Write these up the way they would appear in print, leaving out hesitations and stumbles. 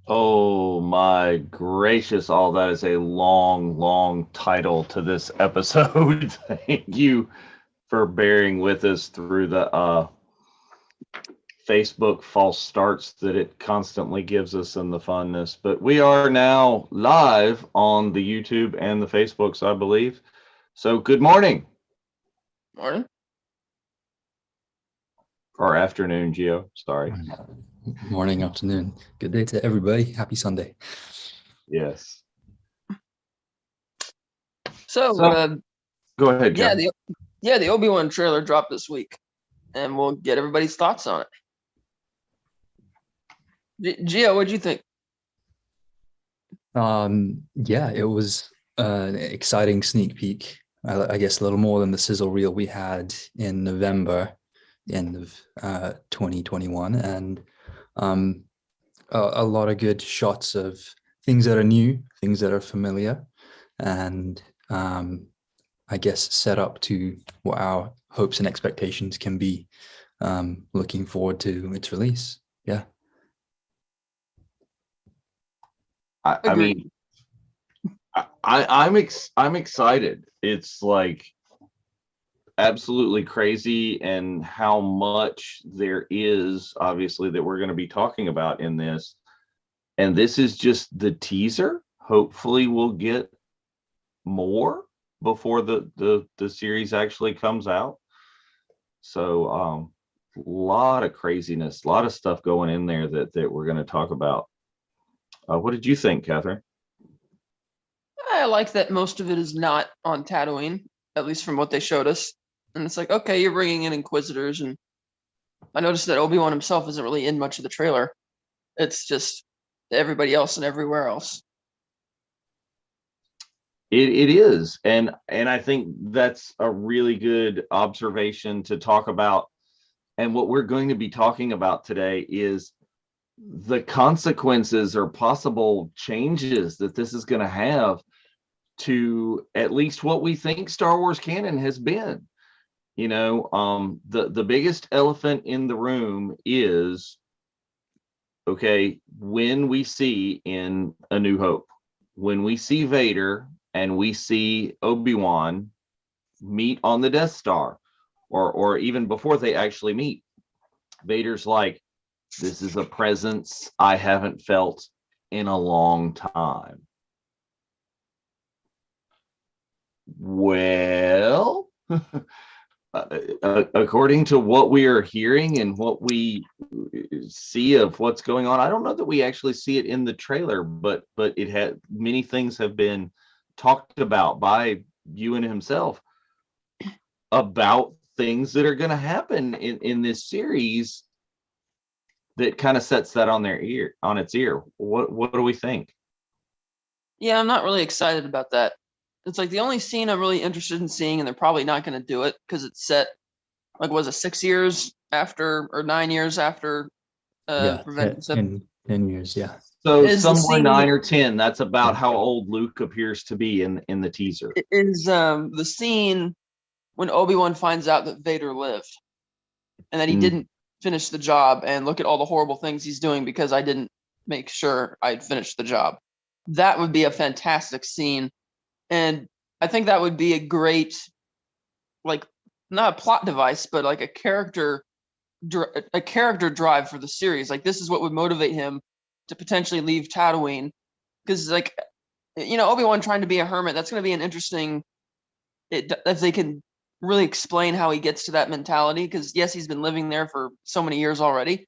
Oh my gracious, all that is a long, long title to this episode. Thank you for bearing with us through the Facebook false starts that it constantly gives us and the funness. But we are now live on the YouTube and the Facebooks, I believe. So good morning. Morning. Or afternoon, Gio. Sorry. Morning, afternoon. Good day to everybody. Happy Sunday. Yes. So go ahead, Kevin. The Obi-Wan trailer dropped this week, and we'll get everybody's thoughts on it. Gio, what'd you think? Yeah, it was an exciting sneak peek. I guess a little more than the sizzle reel we had in November, end of 2021, and a lot of good shots of things that are new, things that are familiar, and I guess set up to what our hopes and expectations can be. Looking forward to its release. Yeah. I mean, I'm excited. It's like absolutely crazy, and how much there is obviously that we're going to be talking about in this. And this is just the teaser. Hopefully we'll get more before the series actually comes out. So a lot of craziness, a lot of stuff going in there that we're going to talk about. What did you think, Catherine? I like that most of it is not on Tatooine, at least from what they showed us. And it's like, okay, you're bringing in Inquisitors, and I noticed that Obi-Wan himself isn't really in much of the trailer. It's just everybody else and everywhere else. It is, and I think that's a really good observation to talk about. And what we're going to be talking about today is the consequences or possible changes that this is going to have to at least what we think Star Wars canon has been. You know, the biggest elephant in the room is, okay, when we see in A New Hope, when we see Vader and we see Obi-Wan meet on the Death Star, or even before they actually meet, Vader's like, this is a presence I haven't felt in a long time. Well, according to what we are hearing and what we see of what's going on, I don't know that we actually see it in the trailer, but it had many things have been talked about by Ewan himself about things that are going to happen in this series that kind of sets that on its ear. What do we think? Yeah, I'm not really excited about that. It's like the only scene I'm really interested in seeing, and they're probably not going to do it because it's set, like, was it 6 years after or 9 years after in 10 years, yeah. So somewhere 9 or 10. That's about how old Luke appears to be in the teaser. Is the scene when Obi-Wan finds out that Vader lived and that he didn't finish the job, and look at all the horrible things he's doing because I didn't make sure I'd finished the job. That would be a fantastic scene. And I think that would be a great, like, not a plot device, but like a character drive for the series. Like, this is what would motivate him to potentially leave Tatooine. Because, like, you know, Obi-Wan trying to be a hermit, that's going to be an interesting, if they can really explain how he gets to that mentality. Because, yes, he's been living there for so many years already.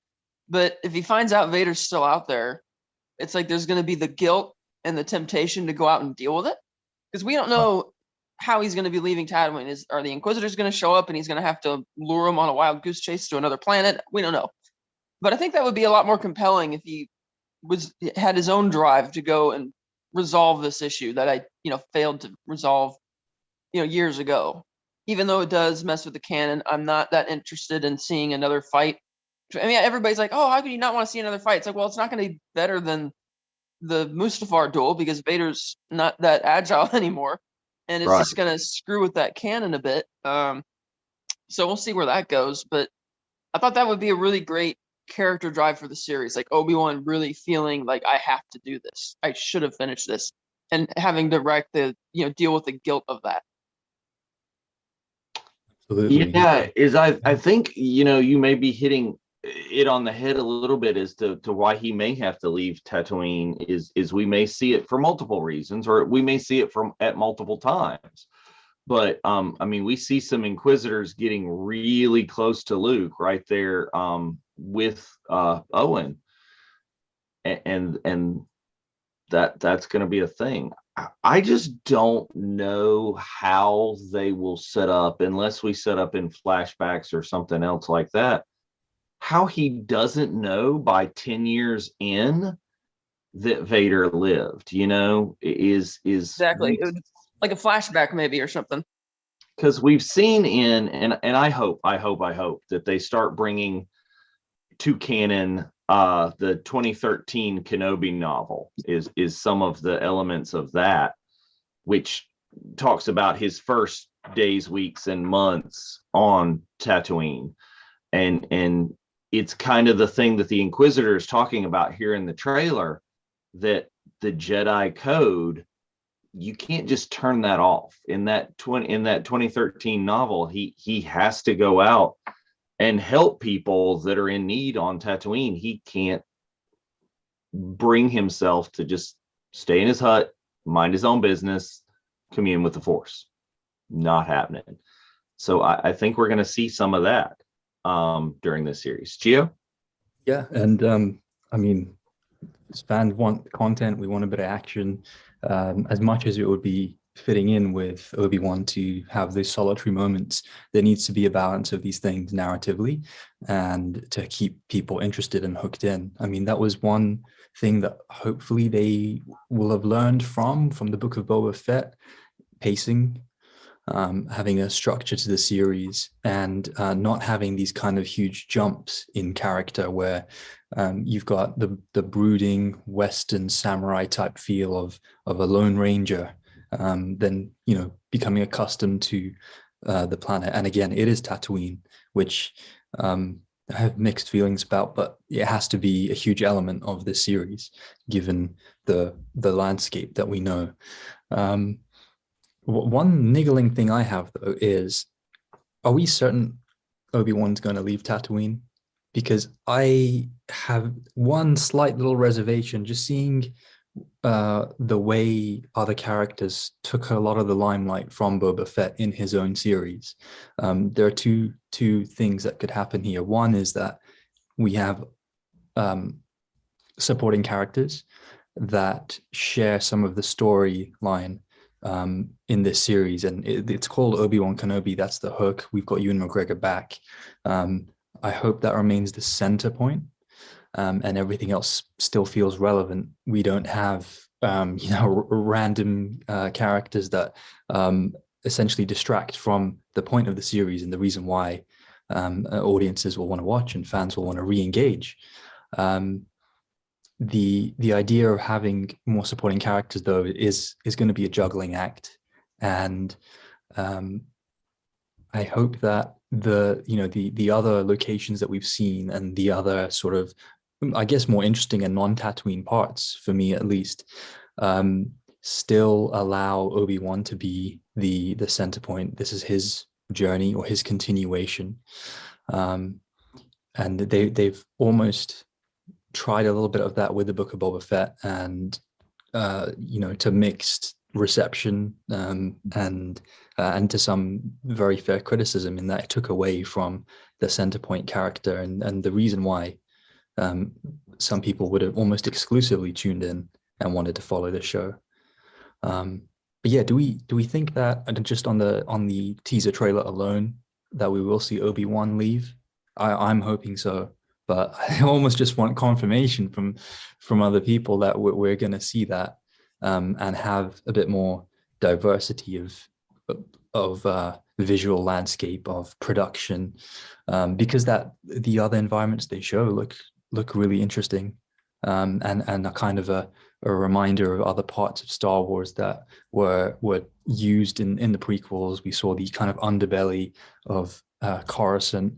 But if he finds out Vader's still out there, it's like there's going to be the guilt and the temptation to go out and deal with it. Because we don't know how he's going to be leaving Tatooine. Are the Inquisitors going to show up and he's going to have to lure him on a wild goose chase to another planet? We don't know. But I think that would be a lot more compelling if he had his own drive to go and resolve this issue that I failed to resolve years ago. Even though it does mess with the canon, I'm not that interested in seeing another fight. I mean, everybody's like, oh, how could you not want to see another fight? It's like, well, it's not going to be better than the Mustafar duel because Vader's not that agile anymore, and it's just going to screw with that canon a bit. So we'll see where that goes. But I thought that would be a really great character drive for the series, like Obi-Wan really feeling like I have to do this. I should have finished this, and having to deal with the guilt of that. Absolutely. Yeah, I think you may be hitting it on the head a little bit as to why he may have to leave Tatooine is we may see it for multiple reasons, or we may see it at multiple times. But I mean, we see some Inquisitors getting really close to Luke right there with Owen, and that's going to be a thing. I just don't know how they will set up, unless we set up in flashbacks or something else like that, how he doesn't know by 10 years in that Vader lived, is exactly like a flashback maybe or something. Because we've seen and I hope that they start bringing to canon the 2013 Kenobi novel is some of the elements of that, which talks about his first days, weeks, and months on Tatooine, and it's kind of the thing that the Inquisitor is talking about here in the trailer, that the Jedi code, you can't just turn that off. In that 2013 novel, he has to go out and help people that are in need on Tatooine. He can't bring himself to just stay in his hut, mind his own business, commune with the Force. Not happening. So I think we're going to see some of that during this series. Gio? Yeah, and I mean, fans want content. We want a bit of action. As much as it would be fitting in with Obi-Wan to have those solitary moments, there needs to be a balance of these things narratively and to keep people interested and hooked in. I mean, that was one thing that hopefully they will have learned from the Book of Boba Fett, pacing, having a structure to the series, and not having these kind of huge jumps in character where you've got the brooding Western samurai type feel of a Lone Ranger, then becoming accustomed to the planet. And again, it is Tatooine, which I have mixed feelings about, but it has to be a huge element of this series, given the landscape that we know. One niggling thing I have, though, is, are we certain Obi-Wan's going to leave Tatooine? Because I have one slight little reservation, just seeing the way other characters took a lot of the limelight from Boba Fett in his own series. There are two things that could happen here. One is that we have supporting characters that share some of the storyline in this series, and it's called Obi-Wan Kenobi. That's the hook. We've got Ewan McGregor back. I hope that remains the center point, and everything else still feels relevant. We don't have random characters that essentially distract from the point of the series and the reason why audiences will want to watch and fans will want to re-engage. The idea of having more supporting characters, though, is going to be a juggling act, and I hope that the other locations that we've seen and the other sort of, I guess, more interesting and non-Tatooine parts, for me at least, still allow Obi-Wan to be the center point. This is his journey or his continuation, and they've almost tried a little bit of that with the Book of Boba Fett, and to mixed reception, and to some very fair criticism in that it took away from the center point character, and the reason why some people would have almost exclusively tuned in and wanted to follow the show. But yeah, do we think that just on the teaser trailer alone that we will see Obi-Wan leave? I'm hoping so, but I almost just want confirmation from other people that we're going to see that, and have a bit more diversity of visual landscape, of production, because that the other environments they show look really interesting, and a kind of a reminder of other parts of Star Wars that were used in the prequels. We saw the kind of underbelly of Coruscant,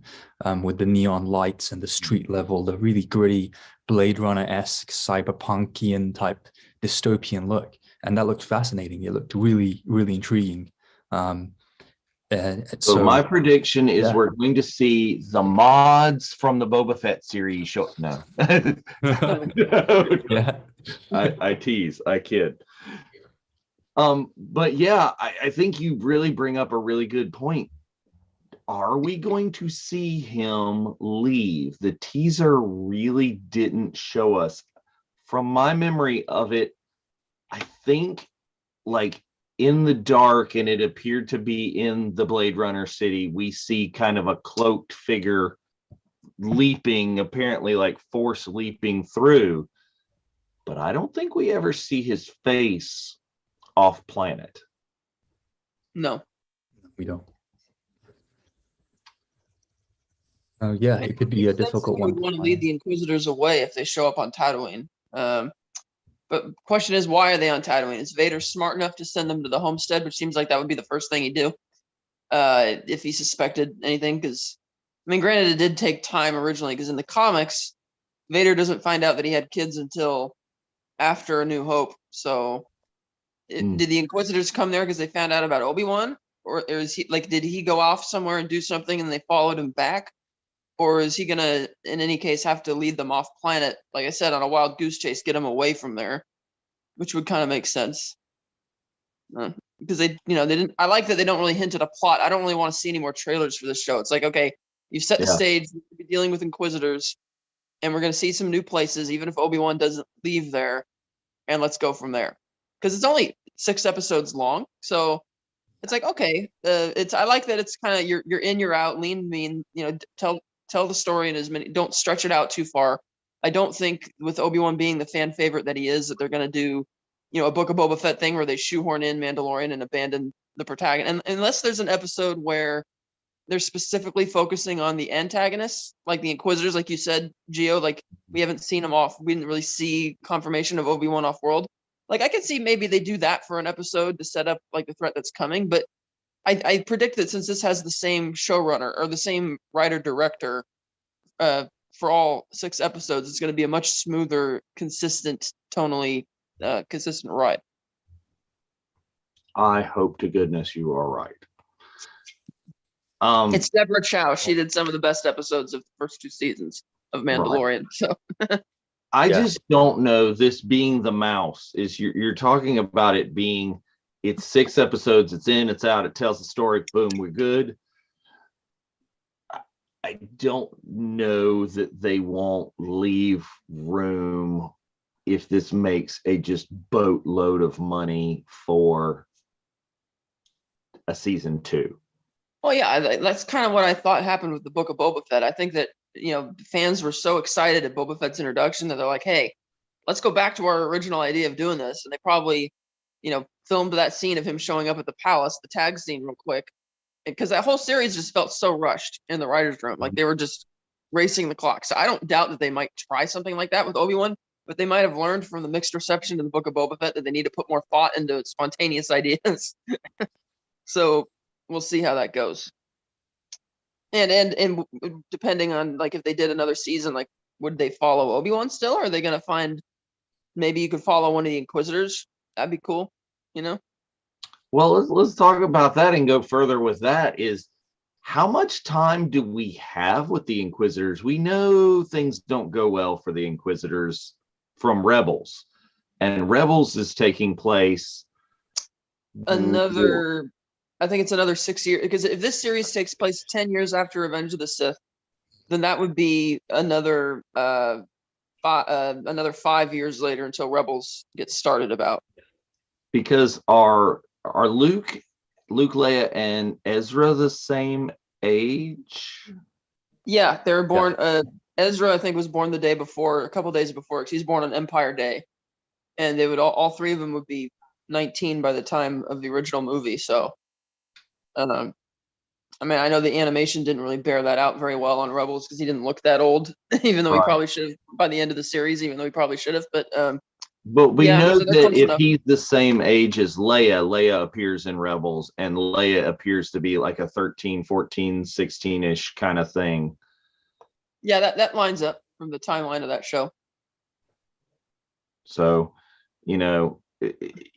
with the neon lights and the street level, the really gritty Blade Runner-esque cyberpunkian type dystopian look, and that looked fascinating. It looked really, really intriguing. So my prediction is yeah. we're going to see the mods from the Boba Fett series show. No, Yeah. I tease, I kid. But yeah, I think you really bring up a really good point. Are we going to see him leave? The teaser really didn't show us. From my memory of it, I think like in the dark, and it appeared to be in the Blade Runner city, we see kind of a cloaked figure leaping, apparently like force leaping through. But I don't think we ever see his face off planet. No. We don't. Yeah, it could be a difficult one. We want to lead the Inquisitors away if they show up on Tatooine. But the question is, why are they on Tatooine? Is Vader smart enough to send them to the homestead, which seems like that would be the first thing he'd do if he suspected anything? Because, I mean, granted, it did take time originally, because in the comics, Vader doesn't find out that he had kids until after A New Hope. So did the Inquisitors come there because they found out about Obi-Wan? Or is he like, did he go off somewhere and do something and they followed him back? Or is he going to, in any case, have to lead them off planet, like I said, on a wild goose chase, get them away from there, which would kind of make sense. Because they didn't, I like that they don't really hint at a plot. I don't really want to see any more trailers for this show. It's like, okay, you've set the stage, we're going to be dealing with Inquisitors, and we're going to see some new places, even if Obi-Wan doesn't leave there, and let's go from there. Because it's only 6 episodes long, so it's like, okay, I like that it's kind of you're in, you're out, lean, mean, tell the story in as many, don't stretch it out too far. I don't think with Obi-Wan being the fan favorite that he is, that they're going to do, a Book of Boba Fett thing where they shoehorn in Mandalorian and abandon the protagonist. And unless there's an episode where they're specifically focusing on the antagonists, like the Inquisitors, like you said, Gio, like we haven't seen them off. We didn't really see confirmation of Obi-Wan off world. Like I could see maybe they do that for an episode to set up like the threat that's coming, but I predict that since this has the same showrunner or the same writer-director for all 6 episodes, it's going to be a much smoother, consistent, tonally consistent ride. I hope to goodness you are right. It's Deborah Chow. She did some of the best episodes of the first 2 seasons of Mandalorian. Right. So I just don't know, this being the mouse, is you're talking about it being, it's 6 episodes, it's in, it's out, it tells the story, boom, we're good. I don't know that they won't leave room if this makes a just boatload of money for a season 2. Well, yeah, that's kind of what I thought happened with the Book of Boba Fett. I think that, fans were so excited at Boba Fett's introduction that they're like, hey, let's go back to our original idea of doing this. And they probably, filmed that scene of him showing up at the palace, the tag scene real quick. Because that whole series just felt so rushed in the writer's room. Like they were just racing the clock. So I don't doubt that they might try something like that with Obi-Wan, but they might have learned from the mixed reception to the Book of Boba Fett that they need to put more thought into spontaneous ideas. So we'll see how that goes. And depending on like if they did another season, like would they follow Obi-Wan still, or are they going to find, maybe you could follow one of the Inquisitors? That'd be cool, Well, let's talk about that and go further with that. Is how much time do we have with the Inquisitors? We know things don't go well for the Inquisitors from Rebels, and Rebels is taking place I think it's another 6 years, because if this series takes place 10 years after Revenge of the Sith, then that would be another 5 years later until Rebels gets started about. Because our are Luke, Leia, and Ezra the same age? Yeah, they were born. Ezra, I think, was born the day before, a couple days before, because he's born on Empire Day, and they would all three of them would be 19 by the time of the original movie. So, I mean, I know the animation didn't really bear that out very well on Rebels because he didn't look that old, even though he Right. probably should have by the end of the series, even though he probably should have. But we yeah, know so that's that close if enough. he's the same age as Leia, Leia appears in Rebels, and Leia appears to be like a 13, 14, 16-ish kind of thing. Yeah, that lines up from the timeline of that show. So,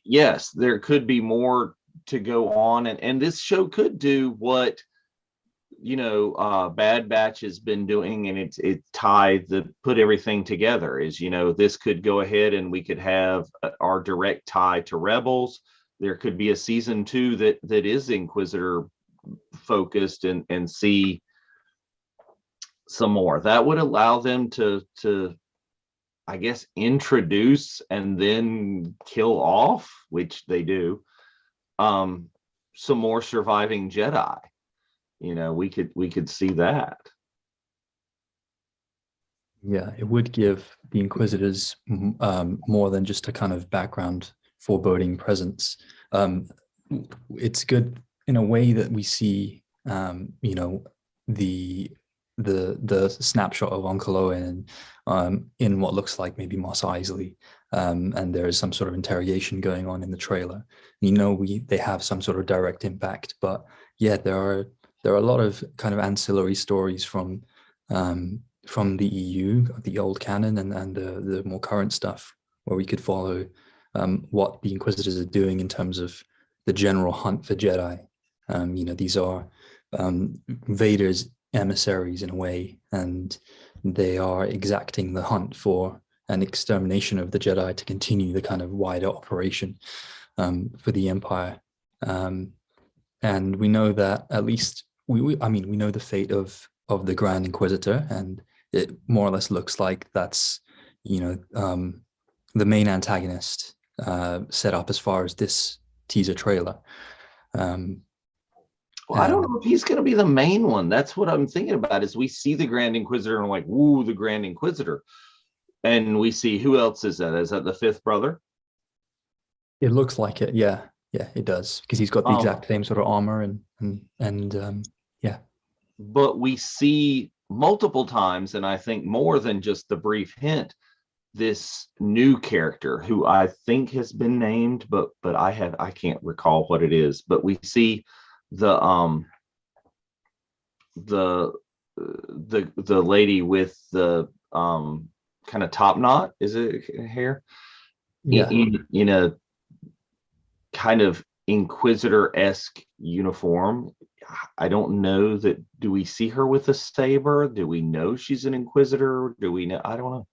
yes, there could be more to go on, and this show could do what Bad Batch has been doing, and it's put everything together. Is this could go ahead and we could have our direct tie to Rebels. There could be a season 2 that is Inquisitor focused and see some more. That would allow them to I guess introduce and then kill off, which they do, some more surviving Jedi. We could see that. Yeah, it would give the Inquisitors more than just a kind of background foreboding presence. It's good in a way that we see, the snapshot of Uncle Owen in what looks like maybe Mos Eisley, and there is some sort of interrogation going on in the trailer. They have some sort of direct impact, but yeah, there are a lot of kind of ancillary stories from the EU, the old canon, and the more current stuff, where we could follow what the Inquisitors are doing in terms of the general hunt for Jedi. These are Vader's emissaries in a way, and they are exacting the hunt for an extermination of the Jedi to continue the kind of wider operation for the Empire. And we know that at least we know the fate of the Grand Inquisitor, and it more or less looks like that's the main antagonist set up as far as this teaser trailer. Well, I don't know if he's going to be the main one. That's what I'm thinking about. Is we see the Grand Inquisitor and we're like, "Woo, the Grand Inquisitor," and we see who else is that? Is that the fifth brother? It looks like it. Yeah, it does, because he's got the exact same sort of armor and yeah. But we see multiple times, and I think more than just the brief hint, this new character who I think has been named, but I can't recall what it is. But we see the lady with the kind of top knot, is it hair? Yeah. In a kind of Inquisitor-esque uniform. I don't know that. Do we see her with a saber? Do we know she's an Inquisitor? Do we know? I don't know.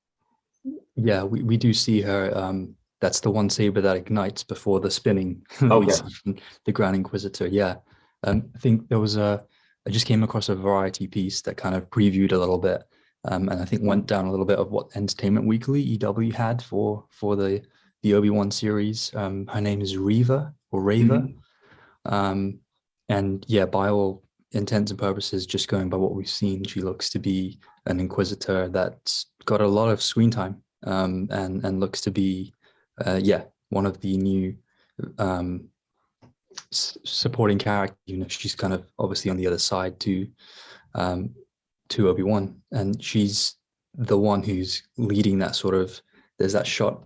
Yeah, we do see her. That's the one saber that ignites before the spinning. Okay. The Grand Inquisitor. Yeah. I think there was I just came across a Variety piece that kind of previewed a little bit, and I think went down a little bit of what Entertainment Weekly (EW) had for the Obi-Wan series. Her name is Reva or Rava. And yeah, by all intents and purposes, just going by what we've seen, she looks to be an Inquisitor that's got a lot of screen time, and looks to be one of the new supporting characters. She's kind of obviously on the other side to Obi-Wan, and she's the one who's leading that sort of. There's that shot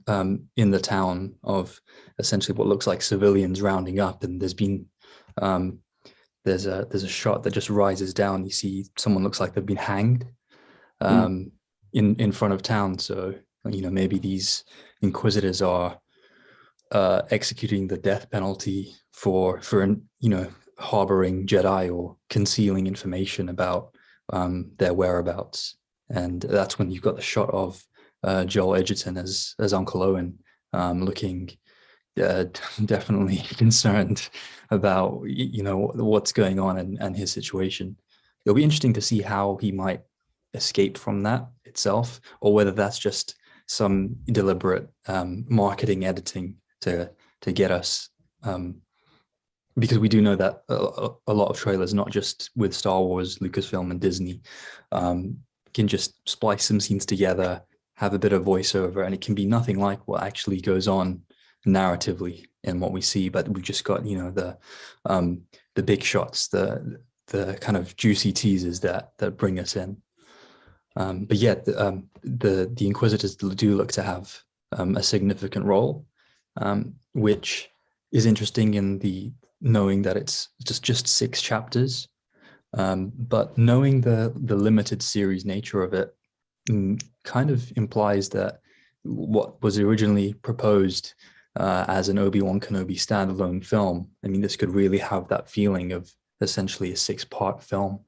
in the town of essentially what looks like civilians rounding up, and there's been there's a shot that just rises down. You see someone looks like they've been hanged in front of town. So maybe these Inquisitors are executing the death penalty for harboring Jedi or concealing information about their whereabouts. And that's when you've got the shot of Joel Edgerton as Uncle Owen, looking definitely concerned about what's going on and his situation. It'll be interesting to see how he might escape from that itself, or whether that's just some deliberate marketing editing to get us because we do know that a lot of trailers, not just with Star Wars, Lucasfilm, and Disney, can just splice some scenes together, have a bit of voiceover, and it can be nothing like what actually goes on narratively in what we see. But we've just got, you know, the big shots, the kind of juicy teasers that bring us in. But yeah, the Inquisitors do look to have a significant role, which is interesting in the knowing that it's just 6 chapters, but knowing the limited series nature of it kind of implies that what was originally proposed as an Obi-Wan Kenobi standalone film, I mean, this could really have that feeling of essentially a 6-part film,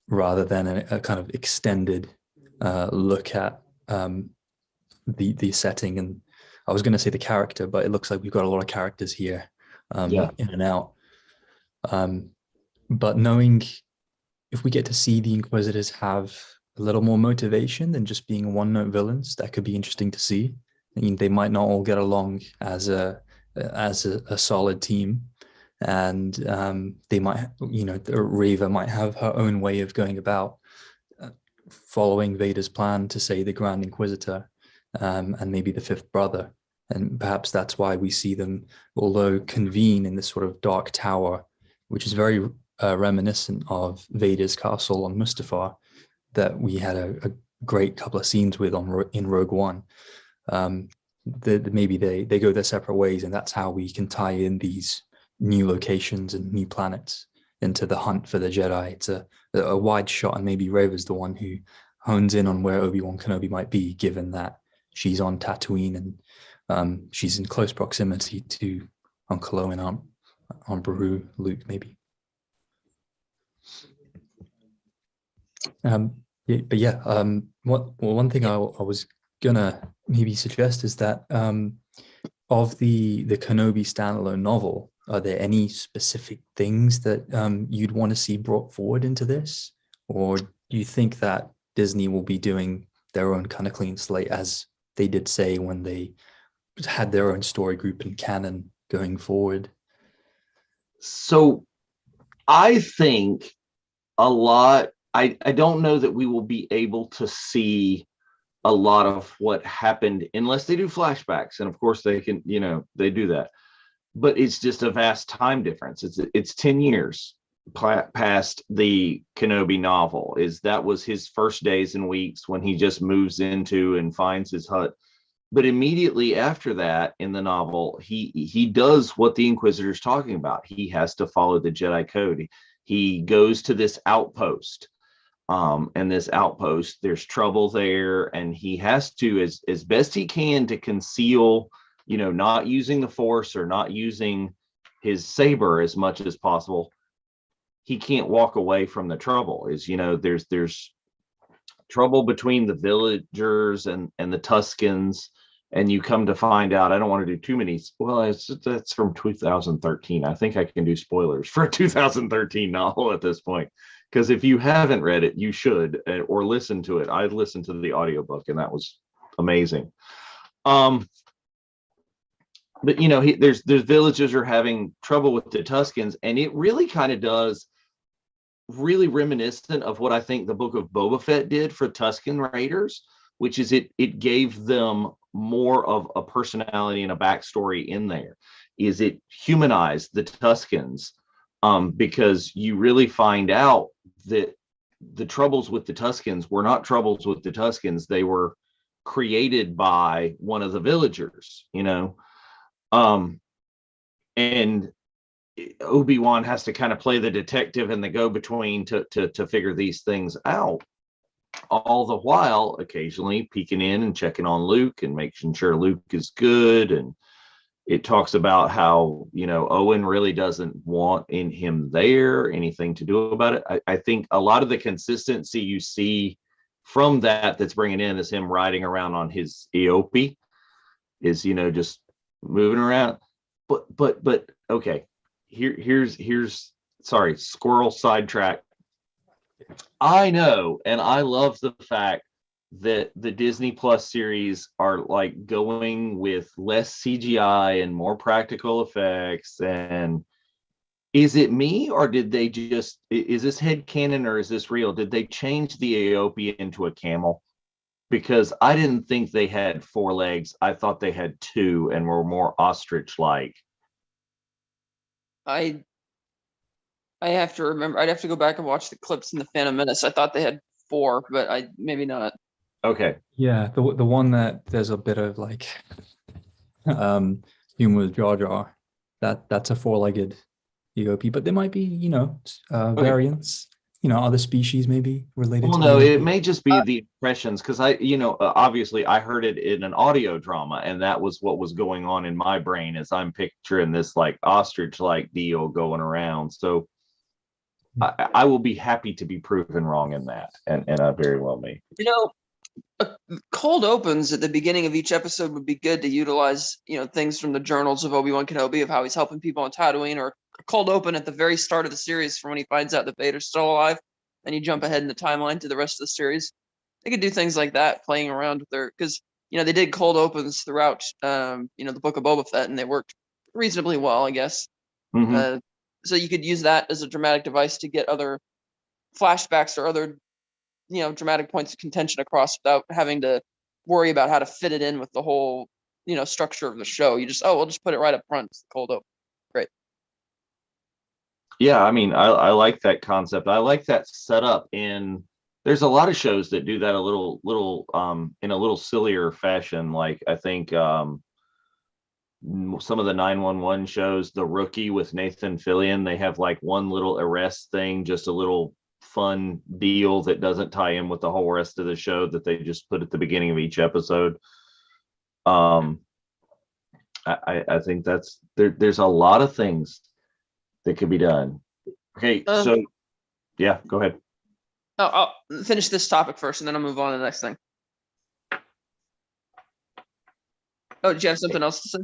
rather than a kind of extended look at the setting. And I was going to say the character, but it looks like we've got a lot of characters here, in and out. But knowing if we get to see the Inquisitors have a little more motivation than just being one-note villains, that could be interesting to see. I mean, they might not all get along as a solid team, and they might, you know, Reva might have her own way of going about following Vader's plan to say the Grand Inquisitor, and maybe the 5th brother. And perhaps that's why we see them, although convene in this sort of dark tower, which is very reminiscent of Vader's castle on Mustafar, that we had a great couple of scenes with in Rogue One. Maybe they go their separate ways, and that's how we can tie in these new locations and new planets into the hunt for the Jedi. It's a wide shot, and maybe Reva's the one who hones in on where Obi-Wan Kenobi might be, given that she's on Tatooine and she's in close proximity to Uncle Owen, Aunt Beru, Luke, maybe. But yeah, one thing I was gonna maybe suggest is that of the Kenobi standalone novel, are there any specific things that you'd want to see brought forward into this, or do you think that Disney will be doing their own kind of clean slate, as they did say when they had their own story group and canon going forward? So I think a lot, I don't know that we will be able to see a lot of what happened unless they do flashbacks. And of course they can, you know, they do that. But it's just a vast time difference. It's 10 years past the Kenobi novel. That was his first days and weeks when he just moves into and finds his hut. But immediately after that, in the novel, he does what the Inquisitor's talking about. He has to follow the Jedi code. He goes to this outpost, and this outpost, there's trouble there, and he has to, as best he can, to conceal, you know, not using the Force or not using his saber as much as possible. He can't walk away from the trouble. You know, there's trouble between the villagers and the Tuscans. And you come to find out, I don't want to do too many. Well, that's from 2013. I think I can do spoilers for a 2013 novel at this point, because if you haven't read it, you should, or listen to it. I listened to the audiobook, and that was amazing. But you know, there's villagers are having trouble with the Tuscans, and it really kind of does, really reminiscent of what I think the Book of Boba Fett did for Tusken Raiders, which is it gave them more of a personality and a backstory in there. Is it humanized the Tuscans, because you really find out that the troubles with the Tuscans were not troubles with the Tuscans. They were created by one of the villagers, you know. And Obi-Wan has to kind of play the detective and the go-between to figure these things out, all the while occasionally peeking in and checking on Luke and making sure Luke is good. And it talks about how, you know, Owen really doesn't want in him there anything to do about it. I think a lot of the consistency you see from that's bringing in is him riding around on his Eope, is, you know, just moving around. But okay, here's sorry, squirrel sidetrack. I know, and I love the fact that the Disney Plus series are like going with less CGI and more practical effects. And is it me, or did they just, is this headcanon or is this real? Did they change the Aopi into a camel? Because I didn't think they had 4 legs. I thought they had 2 and were more ostrich-like. I have to remember. I'd have to go back and watch the clips in the Phantom Menace. I thought they had 4, but I maybe not. Okay. Yeah, the one that there's a bit of like humor with Jar Jar. That's a 4-legged EOP, but there might be, Okay. variants, other species maybe related Well, to no, the it may just be the impressions, because obviously I heard it in an audio drama, and that was what was going on in my brain as I'm picturing this like ostrich-like deal going around. So I will be happy to be proven wrong in that, and I very well may. Cold opens at the beginning of each episode would be good to utilize, things from the journals of Obi-Wan Kenobi of how he's helping people on Tatooine, or a cold open at the very start of the series from when he finds out that Vader's still alive, and you jump ahead in the timeline to the rest of the series. They could do things like that, playing around with because they did cold opens throughout, the Book of Boba Fett, and they worked reasonably well, I guess. Mhm. So you could use that as a dramatic device to get other flashbacks or other dramatic points of contention across without having to worry about how to fit it in with the whole structure of the show. You just we'll just put it right up front. It's the cold open. Great. Yeah, I mean, I like that concept. I like that setup. In there's a lot of shows that do that a little in a little sillier fashion. Like I think some of the 911 shows, The Rookie with Nathan Fillion, they have like one little arrest thing, just a little fun deal that doesn't tie in with the whole rest of the show, that they just put at the beginning of each episode. I think that's there's a lot of things that could be done. Okay, so yeah, go ahead. I'll finish this topic first, and then I'll move on to the next thing. Oh, did you have something else to say?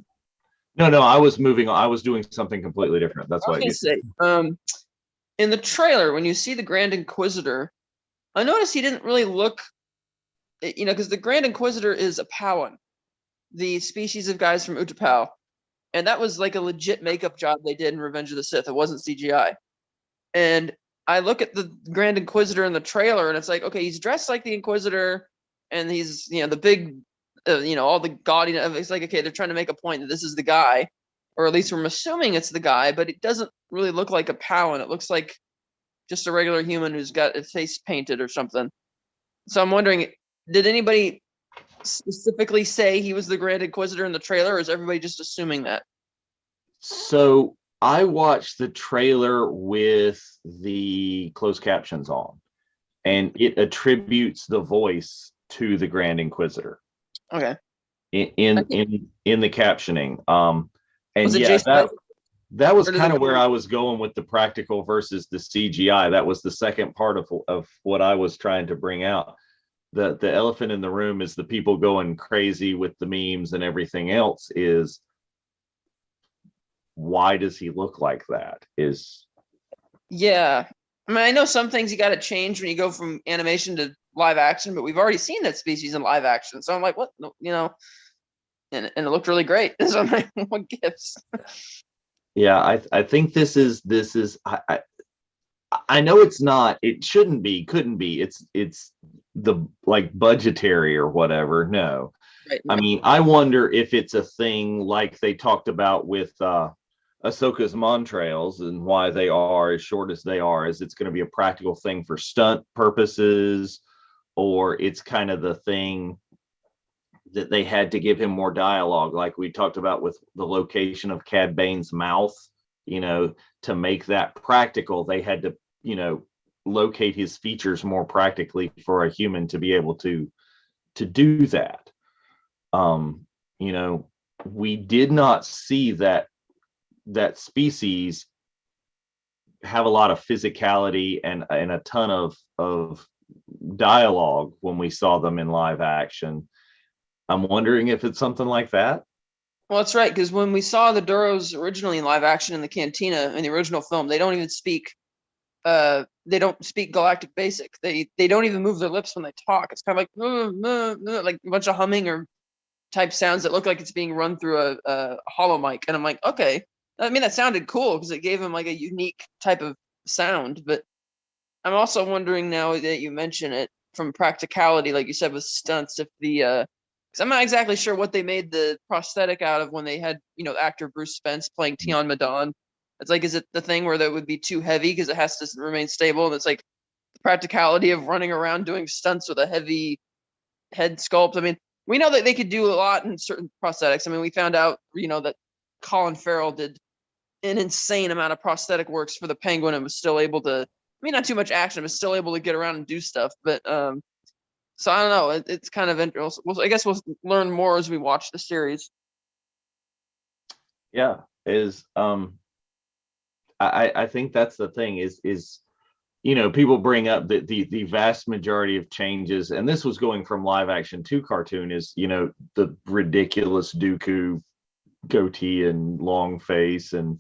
No, I was moving on. I was doing something completely different. That's I why was gonna say, in the trailer, when you see the Grand Inquisitor, I noticed he didn't really look, because the Grand Inquisitor is a Pauan, the species of guys from Utapau, and that was like a legit makeup job they did in Revenge of the Sith. It wasn't CGI. And I look at the Grand Inquisitor in the trailer, and it's like, okay, he's dressed like the Inquisitor, and he's the big, all the gaudiness. It's like, okay, they're trying to make a point that this is the guy, or at least we're assuming it's the guy, but it doesn't really look like a Pauan. It looks like just a regular human who's got his face painted or something. So I'm wondering, did anybody specifically say he was the Grand Inquisitor in the trailer, or is everybody just assuming that? So I watched the trailer with the closed captions on, and it attributes the voice to the Grand Inquisitor. Okay. In the captioning. And Was it yeah, Jason? that was kind of where I was going with the practical versus the CGI. That was the second part of what I was trying to bring out. The elephant in the room is the people going crazy with the memes and everything else is, why does he look like that? Yeah. I mean, I know some things you got to change when you go from animation to live action, but we've already seen that species in live action. So I'm like, what? And it looked really great. So I'm like, what gives? Yeah, I think this is I know it's not, it shouldn't be, couldn't be. It's the like budgetary or whatever. No. Right. I mean, I wonder if it's a thing like they talked about with Ahsoka's Montrails, and why they are as short as they are, is it's going to be a practical thing for stunt purposes, or it's kind of the thing that they had to give him more dialogue, like we talked about with the location of Cad Bane's mouth. To make that practical, they had to, locate his features more practically for a human to be able to do that. We did not see that species have a lot of physicality and a ton of dialogue when we saw them in live action. I'm wondering if it's something like that. Well, that's right, because when we saw the Duros originally in live action in the Cantina in the original film, they don't even speak they don't speak Galactic Basic. They don't even move their lips when they talk. It's kind of like a bunch of humming or type sounds that look like it's being run through a hollow mic. And I'm like, okay, I mean, that sounded cool because it gave him like a unique type of sound. But I'm also wondering now that you mention it, from practicality, like you said, with stunts, if the because I'm not exactly sure what they made the prosthetic out of when they had, actor Bruce Spence playing Tion Madon. It's like, is it the thing where that would be too heavy because it has to remain stable? And it's like the practicality of running around doing stunts with a heavy head sculpt. I mean, we know that they could do a lot in certain prosthetics. I mean, we found out, that Colin Farrell did an insane amount of prosthetic works for the Penguin and was still able to, not too much action, but still able to get around and do stuff. But so I don't know. It's kind of interesting. Well, I guess we'll learn more as we watch the series. Yeah, I think that's the thing is people bring up the vast majority of changes, and this was going from live action to cartoon, is the ridiculous Dooku goatee and long face, and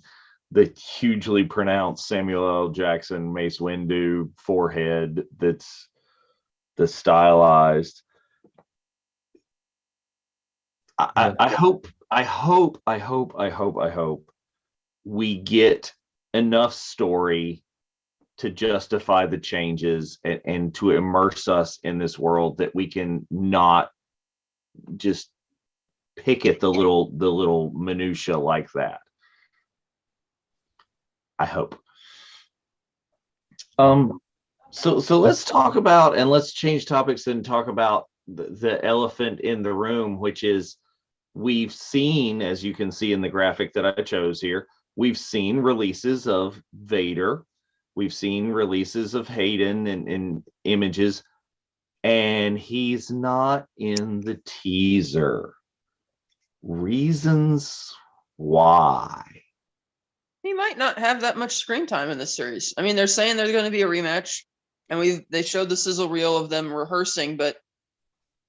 the hugely pronounced Samuel L. Jackson Mace Windu forehead that's the stylized. I hope we get enough story to justify the changes and to immerse us in this world that we can not just pick at the little minutia like that. I hope. So let's talk about, and let's change topics and talk about the elephant in the room, which is, we've seen, as you can see in the graphic that I chose here, we've seen releases of Vader. We've seen releases of Hayden and images, and he's not in the teaser. Reasons why? He might not have that much screen time in this series. I mean, they're saying there's going to be a rematch, and they showed the sizzle reel of them rehearsing, but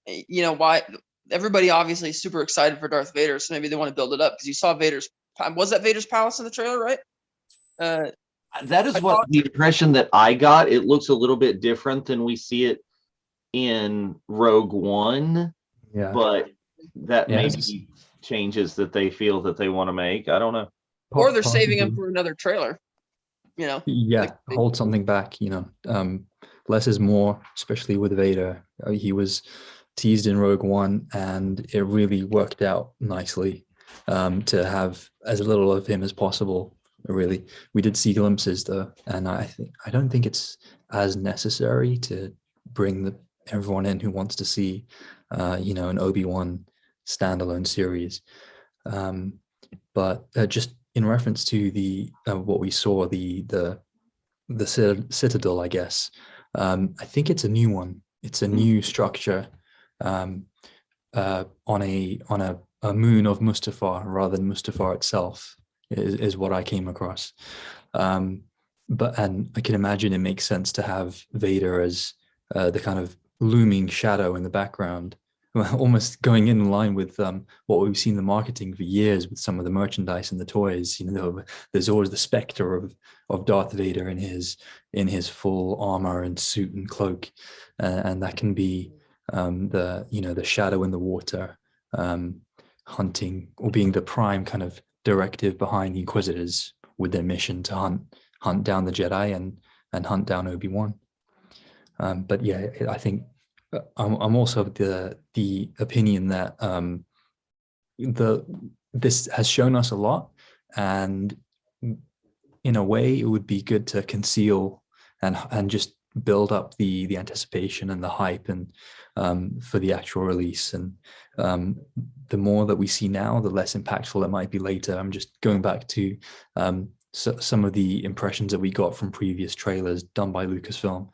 why? Everybody obviously is super excited for Darth Vader, so maybe they want to build it up because you saw was that Vader's palace in the trailer, right? That is the impression that I got. It looks a little bit different than we see it in Rogue One. Yeah. But that may be changes that they feel that they want to make. I don't know. Or they're saving him for another trailer. Yeah, hold something back, less is more, especially with Vader. He was teased in Rogue One, and it really worked out nicely to have as little of him as possible. Really, we did see glimpses though, and I don't think it's as necessary to bring everyone in who wants to see, an Obi-Wan standalone series. But just in reference to the what we saw, the Citadel, I guess, I think it's a new one. It's a new structure on a moon of Mustafar rather than Mustafar itself, is what I came across. And I can imagine it makes sense to have Vader as the kind of looming shadow in the background, almost going in line with what we've seen in the marketing for years with some of the merchandise and the toys. There's always the specter of Darth Vader in his full armor and suit and cloak, and that can be the shadow in the water, hunting, or being the prime kind of directive behind the Inquisitors with their mission to hunt down the Jedi and hunt down Obi-Wan. But yeah, I think I'm also of the opinion that this has shown us a lot, and in a way it would be good to conceal and just build up the anticipation and the hype and for the actual release. And the more that we see now, the less impactful it might be later. I'm just going back to some of the impressions that we got from previous trailers done by Lucasfilm.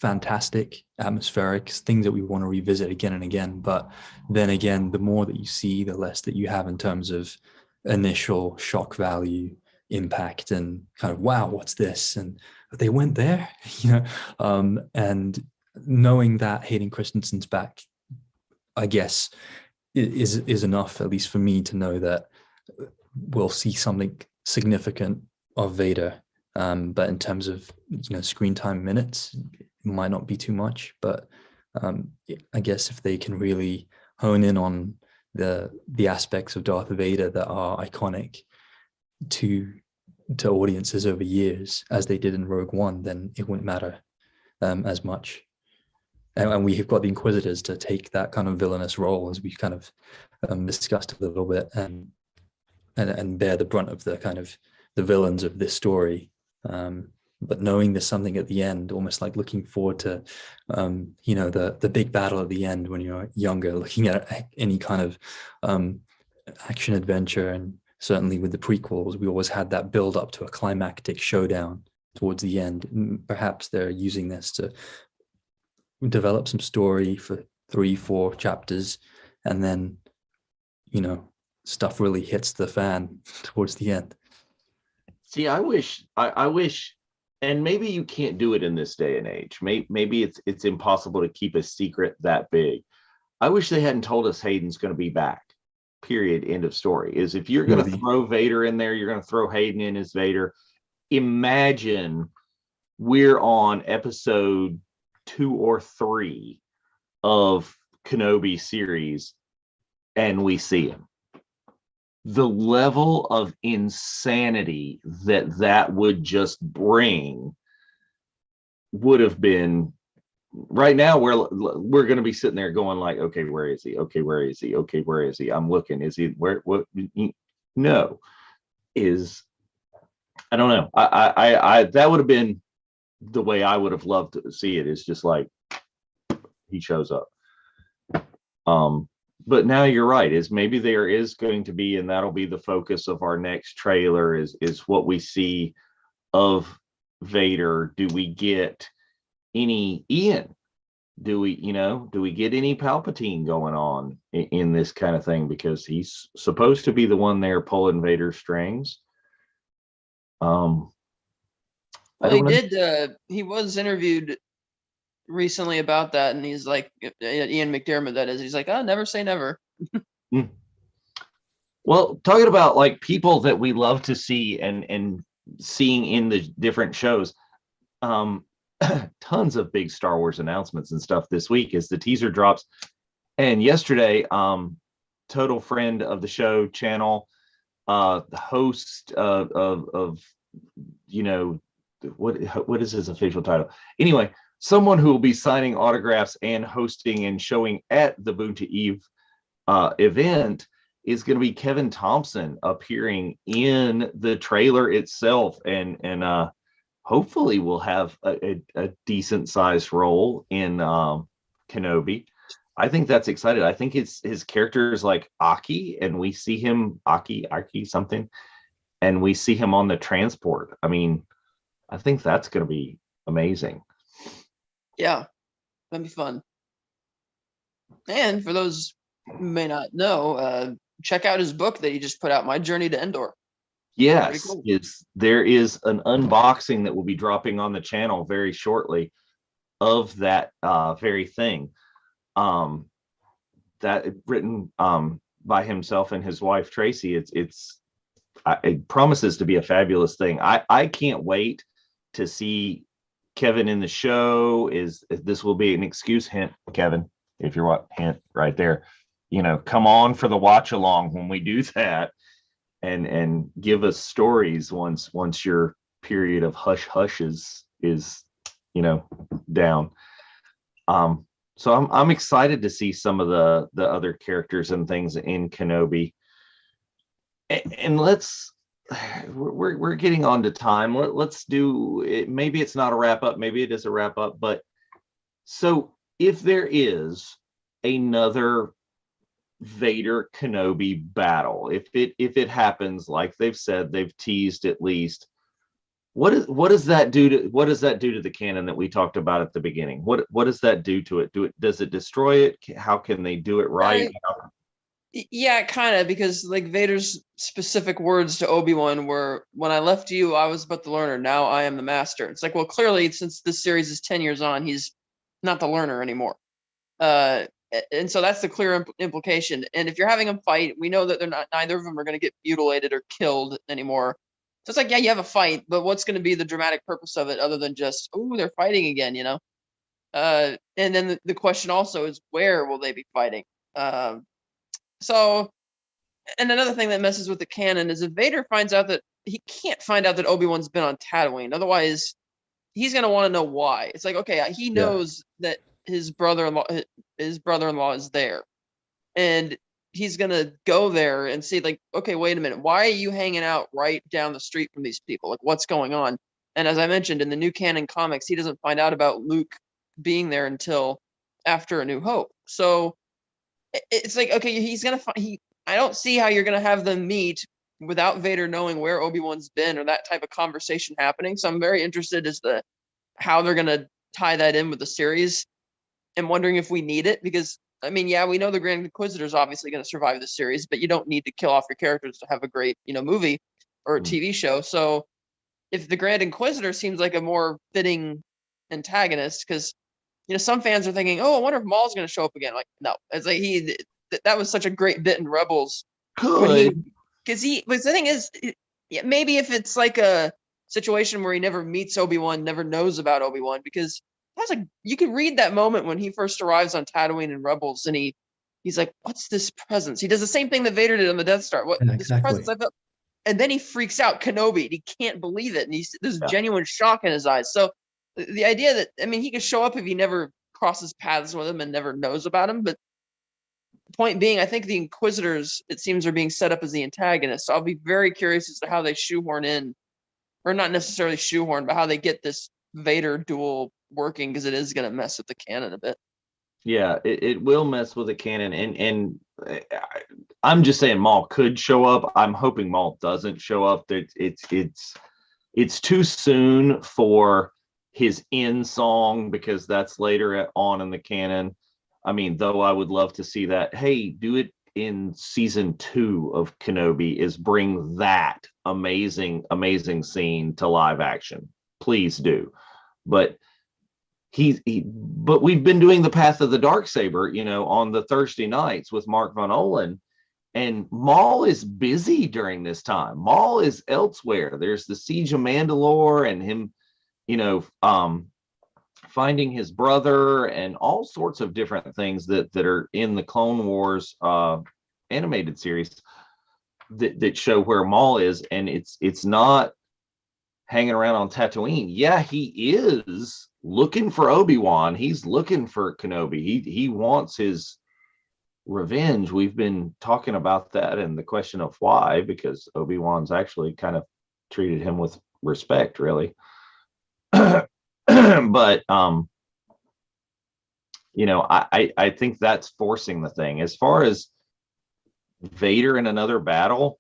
Fantastic, atmospheric, things that we want to revisit again and again. But then again, the more that you see, the less that you have in terms of initial shock value, impact, and kind of, wow, what's this? And they went there, and knowing that Hayden Christensen's back, I guess, is enough, at least for me, to know that we'll see something significant of Vader But in terms of screen time minutes, it might not be too much. But I guess if they can really hone in on the aspects of Darth Vader that are iconic to audiences over years, as they did in Rogue One, then it wouldn't matter as much. And we have got the Inquisitors to take that kind of villainous role, as we kind of discussed a little bit, and bear the brunt of the kind of the villains of this story. But knowing there's something at the end, almost like looking forward to, the big battle at the end when you're younger, looking at any kind of action adventure. And certainly with the prequels, we always had that build up to a climactic showdown towards the end. Perhaps they're using this to develop some story for 3-4 chapters, and then stuff really hits the fan towards the end. See, I wish, and maybe you can't do it in this day and age. Maybe it's impossible to keep a secret that big. I wish they hadn't told us Hayden's going to be back. Period. End of story. Is if you're going to throw Vader in there, you're going to throw Hayden in as Vader. Imagine we're on episode 2 or 3 of Kenobi series, and we see him. The level of insanity that would just bring would have been, right now we're going to be sitting there going like, okay, where is he? Okay, where is he? Okay, where is he? I'm looking. Is he where? What? No, I don't know. I that would have been the way I would have loved to see it. Is just like he shows up. But now you're right, is maybe there is going to be, and that'll be the focus of our next trailer, is what we see of Vader. Do we get any Ian? Do we get any Palpatine going on in this kind of thing? Because he's supposed to be the one there pulling Vader's strings. Well, he was interviewed recently about that, and he's like, Ian McDiarmid, that is, he's like, oh, never say never. Well, talking about like people that we love to see and seeing in the different shows, tons of big Star Wars announcements and stuff this week as the teaser drops. And yesterday, total friend of the show channel, the host of what is his official title? Anyway, someone who will be signing autographs and hosting and showing at the Boonta Eve event is going to be Kevin Thompson, appearing in the trailer itself, and hopefully we'll have a decent sized role in Kenobi. I think that's exciting. I think his character is like Aki, and we see him Aki something, and we see him on the transport. I mean, I think that's going to be amazing. Yeah, that'd be fun. And for those who may not know, check out his book that he just put out, My Journey to Endor. Yes, cool. There is an unboxing that will be dropping on the channel very shortly of that very thing. That written by himself and his wife Tracy. It promises to be a fabulous thing. I can't wait to see Kevin in the show. This will be an excuse, hint, Kevin, if you're what, hint right there, come on for the watch along when we do that, and give us stories once your period of hush is down. So I'm excited to see some of the other characters and things in Kenobi. And we're getting on to time. Let's do it. Maybe it's not a wrap up. Maybe it is a wrap up. But so if there is another Vader Kenobi battle, if it happens, like they've said, they've teased at least, what does that do to the canon that we talked about at the beginning? What does that do to it? Does it destroy it? How can they do it right? Yeah, kind of, because like Vader's specific words to Obi-Wan were, when I left you, I was but the learner. Now I am the master. It's like, well, clearly, since this series is 10 years on, he's not the learner anymore. And so that's the clear implication. And if you're having them fight, we know that neither of them are going to get mutilated or killed anymore. So it's like, yeah, you have a fight, but what's going to be the dramatic purpose of it other than just, oh, they're fighting again, you know? And then the question also is, where will they be fighting? So, and another thing that messes with the canon is if Vader finds out that he can't find out that Obi-Wan's been on Tatooine, otherwise he's going to want to know why. It's like, okay, he knows that his brother-in-law is there, and he's going to go there and see, like, okay, wait a minute, why are you hanging out right down the street from these people? Like, what's going on? And as I mentioned, in the new canon comics, he doesn't find out about Luke being there until after A New Hope. So it's like, okay, he's gonna find. I don't see how you're gonna have them meet without Vader knowing where Obi-Wan's been or that type of conversation happening. So I'm very interested as to how they're gonna tie that in with the series, and wondering if we need it, because I mean, yeah, we know the Grand Inquisitor is obviously going to survive the series, but you don't need to kill off your characters to have a great, movie or a TV show. So if the Grand Inquisitor seems like a more fitting antagonist, because some fans are thinking, oh, I wonder if Maul's going to show up again. Like, no, it's like that was such a great bit in Rebels. Good. But the thing is, maybe if it's like a situation where he never meets Obi-Wan, never knows about Obi-Wan, because you can read that moment when he first arrives on Tatooine in Rebels, and he's like, what's this presence? He does the same thing that Vader did on the Death Star. What this presence I felt, and then he freaks out Kenobi. And he can't believe it, and there's genuine shock in his eyes. So the idea that, I mean, he could show up if he never crosses paths with him and never knows about him, but the point being, I think the Inquisitors, it seems, are being set up as the antagonists. So I'll be very curious as to how they shoehorn in, or not necessarily shoehorn, but how they get this Vader duel working, because it is going to mess with the canon a bit. Yeah, it will mess with the canon, and I'm just saying Maul could show up. I'm hoping Maul doesn't show up. It's too soon for his end song, because that's later on in the canon. I mean, though I would love to see that. Hey, do it in season 2 of Kenobi, is bring that amazing scene to live action. Please do. But but we've been doing the Path of the Darksaber, on the Thursday nights with Mark Von Olen, and Maul is busy during this time. Maul is elsewhere. There's the Siege of Mandalore and him, finding his brother and all sorts of different things that are in the Clone Wars animated series that show where Maul is, and it's not hanging around on Tatooine. Yeah, he is looking for Obi-Wan. He's looking for Kenobi. He wants his revenge. We've been talking about that and the question of why, because Obi-Wan's actually kind of treated him with respect, really. But I think that's forcing the thing. As far as Vader in another battle,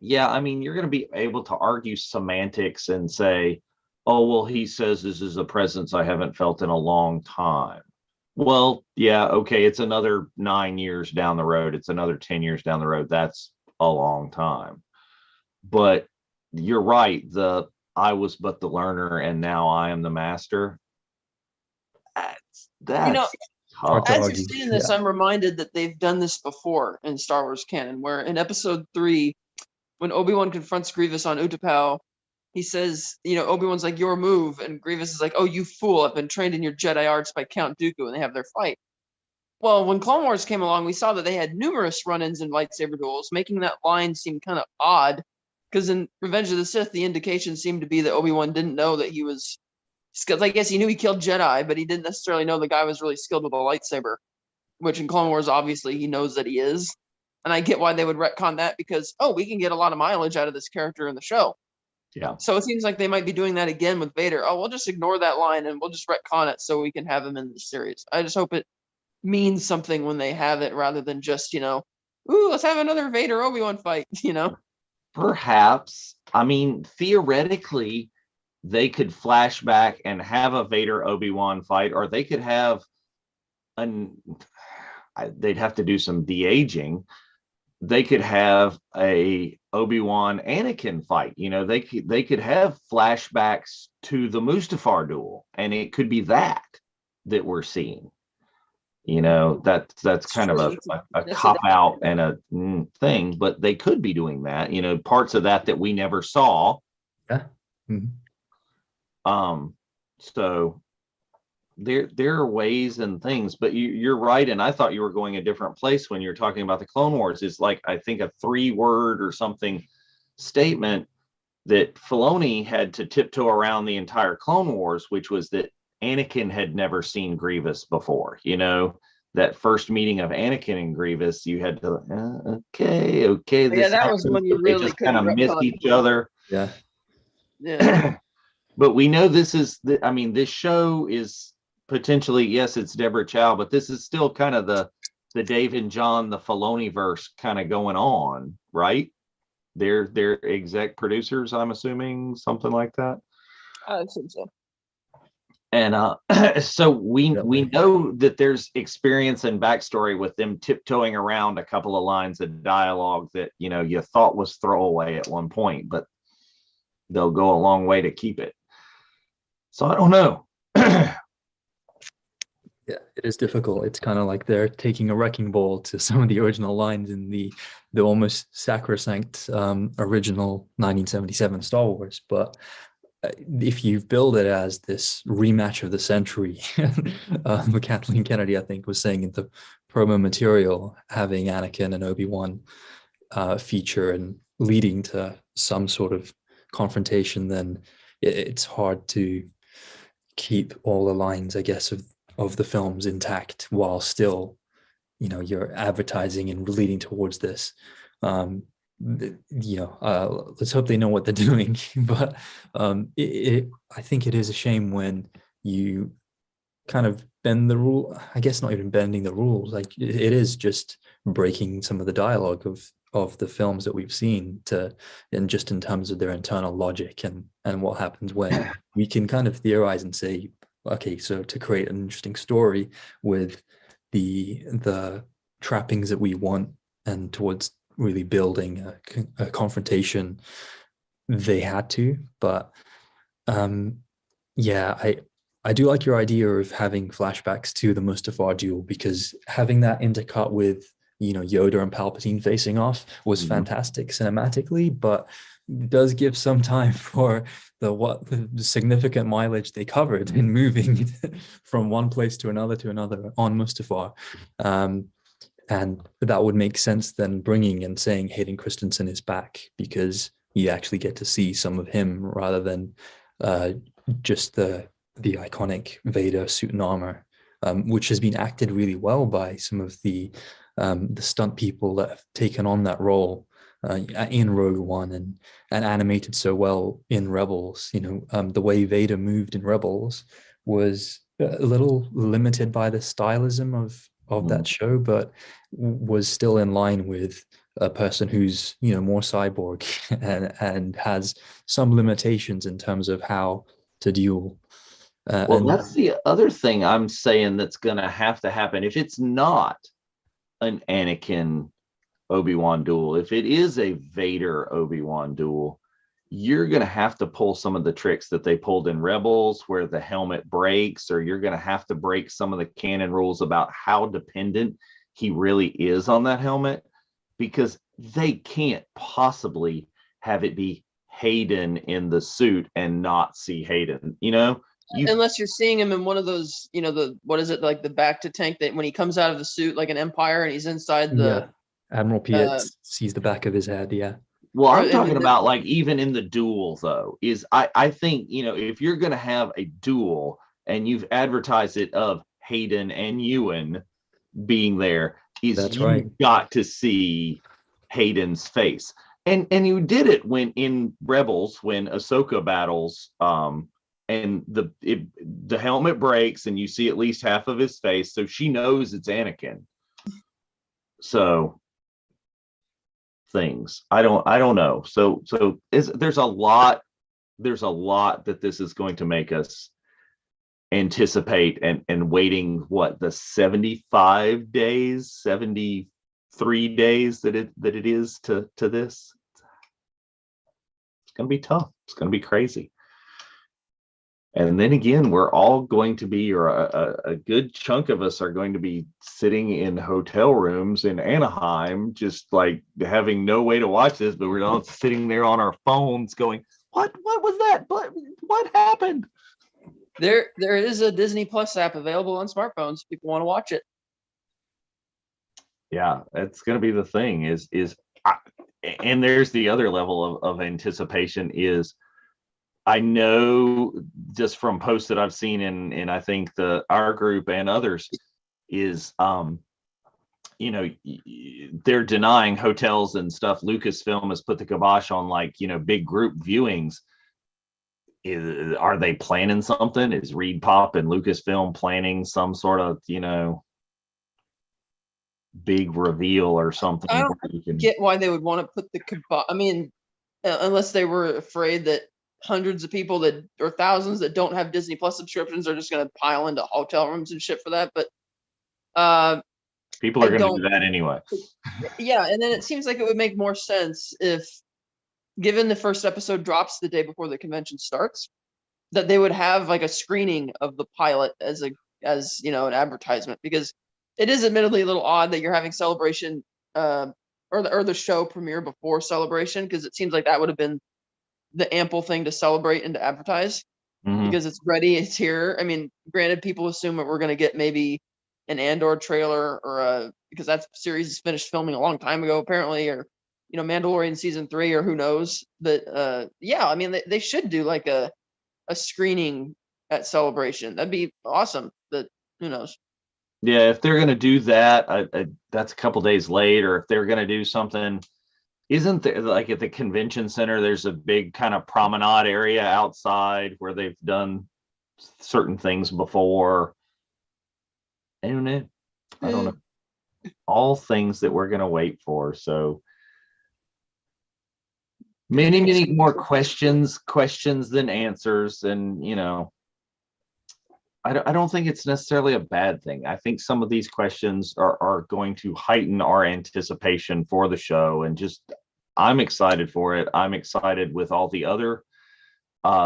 yeah, I mean, you're going to be able to argue semantics and say, oh, well, he says this is a presence I haven't felt in a long time. Well, yeah, okay, it's another 9 years down the road. It's another 10 years down the road. That's a long time. But you're right. I was but the learner and now I am the master. That's tough. As you're saying this, I'm reminded that they've done this before in Star Wars canon, where in episode 3, when Obi-Wan confronts Grievous on Utapau, he says, Obi-Wan's like, your move. And Grievous is like, oh, you fool. I've been trained in your Jedi arts by Count Dooku. And they have their fight. Well, when Clone Wars came along, we saw that they had numerous run-ins and lightsaber duels, making that line seem kind of odd. Because in Revenge of the Sith, the indication seemed to be that Obi-Wan didn't know that he was skilled. I guess he knew he killed Jedi, but he didn't necessarily know the guy was really skilled with a lightsaber. Which in Clone Wars, obviously, he knows that he is. And I get why they would retcon that, because, we can get a lot of mileage out of this character in the show. Yeah. So it seems like they might be doing that again with Vader. Oh, we'll just ignore that line and we'll just retcon it so we can have him in the series. I just hope it means something when they have it, rather than just, ooh, let's have another Vader Obi-Wan fight, Perhaps. I mean, theoretically, they could flash back and have a Vader Obi-Wan fight, or they could have they'd have to do some de-aging. They could have a Obi-Wan Anakin fight. They could have flashbacks to the Mustafar duel, and it could be that we're seeing. That's kind of a cop out and a thing, but they could be doing that, parts of that we never saw. Yeah. Mhm. So there are ways and things, but you're right. And I thought you were going a different place when you're talking about the Clone Wars. Is like, I think, a 3-word or something statement that Filoni had to tiptoe around the entire Clone Wars, which was that Anakin had never seen Grievous before. That first meeting of Anakin and Grievous, you had to, okay, Yeah, this that was happens, when you but they really just kind of couldn't miss retcon. each other. Yeah. Yeah. But we know this is this show is potentially, yes, it's Deborah Chow, but this is still kind of the Dave and John, the Filoni verse kind of going on, right? They're exec producers, I'm assuming, something like that. I think so. And so we know that there's experience and backstory with them tiptoeing around a couple of lines of dialogue that you thought was throwaway at one point, but they'll go a long way to keep it. So I don't know. Yeah, it is difficult. It's kind of like they're taking a wrecking ball to some of the original lines in the almost sacrosanct original 1977 Star Wars. But if you build it as this rematch of the century, Kathleen Kennedy, I think, was saying in the promo material, having Anakin and Obi-Wan feature and leading to some sort of confrontation, then it's hard to keep all the lines, I guess, of the films intact while still, you're advertising and leading towards this. Let's hope they know what they're doing. But I think it is a shame when you kind of bend the rule. I guess not even bending the rules. Like it is just breaking some of the dialogue of the films that we've seen and just in terms of their internal logic and what happens when we can kind of theorize and say, okay, so to create an interesting story with the trappings that we want and towards really building a confrontation, they had to. But I do like your idea of having flashbacks to the Mustafar duel, because having that intercut with Yoda and Palpatine facing off was fantastic cinematically, but it does give some time for the significant mileage they covered in moving from one place to another on Mustafar. And that would make sense then bringing and saying Hayden Christensen is back, because you actually get to see some of him rather than just the iconic Vader suit and armor, which has been acted really well by some of the stunt people that have taken on that role in Rogue One and animated so well in Rebels. The way Vader moved in Rebels was a little limited by the stylism of that show, but was still in line with a person who's more cyborg and has some limitations in terms of how to duel. That's the other thing I'm saying that's going to have to happen. If it's not an Anakin Obi-Wan duel, if it is a Vader Obi-Wan duel, you're going to have to pull some of the tricks that they pulled in Rebels where the helmet breaks, or you're going to have to break some of the canon rules about how dependent he really is on that helmet, because they can't possibly have it be Hayden in the suit and not see Hayden, unless you're seeing him in one of those, what is it, like the back to tank, that when he comes out of the suit like an Empire and he's inside the Admiral Piet sees the back of his head. Yeah. Well, I'm talking about like even in the duel though, is I think, if you're going to have a duel and you've advertised it of Hayden and Ewan being there, you've got to see Hayden's face. And you did it when in Rebels, when Ahsoka battles, and the helmet breaks and you see at least half of his face, so she knows it's Anakin. So things I don't know. So there's a lot that this is going to make us anticipate and waiting the 75 days, 73 days that it is to this. It's gonna be tough. It's gonna be crazy. And then again, we're all going to be, or a good chunk of us are going to be sitting in hotel rooms in Anaheim, just like having no way to watch this, but we're all sitting there on our phones going, what was that? What happened? There is a Disney Plus app available on smartphones if people want to watch it. Yeah, it's going to be the thing and there's the other level of anticipation is, I know just from posts that I've seen in I think our group and others is, they're denying hotels and stuff. Lucasfilm has put the kibosh on, like, big group viewings. Are they planning something? Is Reed Pop and Lucasfilm planning some sort of, big reveal or something? I don't get why they would want to put the kibosh. I mean, unless they were afraid that hundreds of people or thousands that don't have Disney Plus subscriptions are just going to pile into hotel rooms and shit for that. But people are going to do that anyway. Yeah, and then it seems like it would make more sense if, given the first episode drops the day before the convention starts, that they would have like a screening of the pilot as an advertisement, because it is admittedly a little odd that you're having Celebration or the show premiere before Celebration, because it seems like that would have been the ample thing to celebrate and to advertise, because it's ready, it's here. I mean, granted, people assume that we're going to get maybe an Andor trailer because that series is finished filming a long time ago apparently, or Mandalorian season 3, or who knows. But yeah, I mean, they should do like a screening at Celebration. That'd be awesome. But who knows? Yeah, if they're going to do that, that's a couple days late. Or if they're going to do something, isn't there, like at the convention center, there's a big kind of promenade area outside where they've done certain things before? I don't know. All things that we're going to wait for. So many more questions than answers. And, I don't think it's necessarily a bad thing. I think some of these questions are going to heighten our anticipation for the show, and just, I'm excited for it. I'm excited with all the other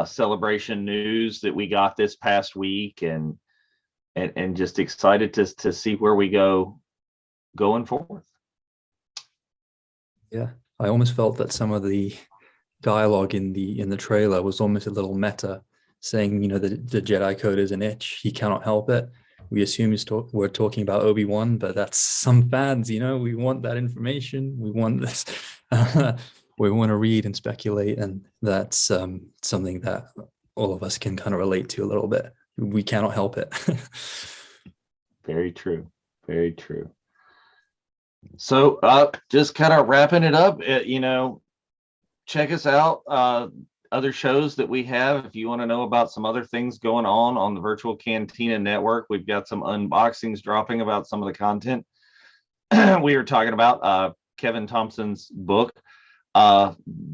Celebration news that we got this past week, and just excited to see where we going forward. Yeah, I almost felt that some of the dialogue in the trailer was almost a little meta, saying, the Jedi code is an itch, he cannot help it. We assume we're talking about Obi-Wan, but that's some fans, we want that information. We want this. We want to read and speculate, and that's something that all of us can kind of relate to a little bit. We cannot help it. Very true. Very true. So just kind of wrapping it up, check us out. Other shows that we have, if you want to know about some other things going on the Virtual Cantina Network, we've got some unboxings dropping about some of the content we were talking about. Kevin Thompson's book.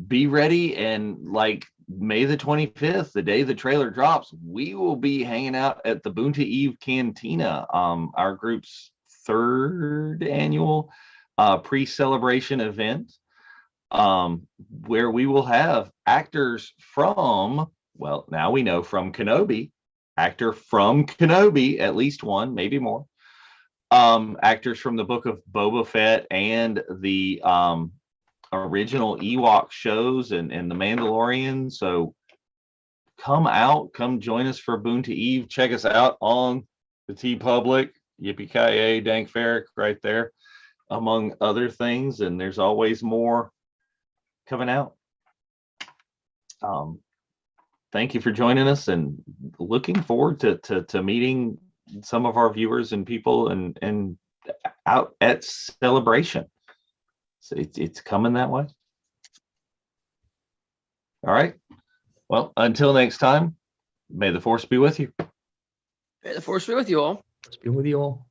Be ready, and like May the 25th, the day the trailer drops, we will be hanging out at the Boonta Eve Cantina, our group's 3rd annual pre-celebration event, where we will have actors from, well, now we know from Kenobi, actor from Kenobi, at least one, maybe more, actors from the Book of Boba Fett and the original Ewok shows and the Mandalorian. So come join us for Boonta Eve. Check us out on the TeePublic, Yippee-ki-yay, Dank Farrick right there, among other things. And there's always more coming out. Thank you for joining us, and looking forward to meeting some of our viewers and people and out at Celebration. So it's coming that way. All right. Well, until next time, may the Force be with you. May the Force be with you all. It's been with you all.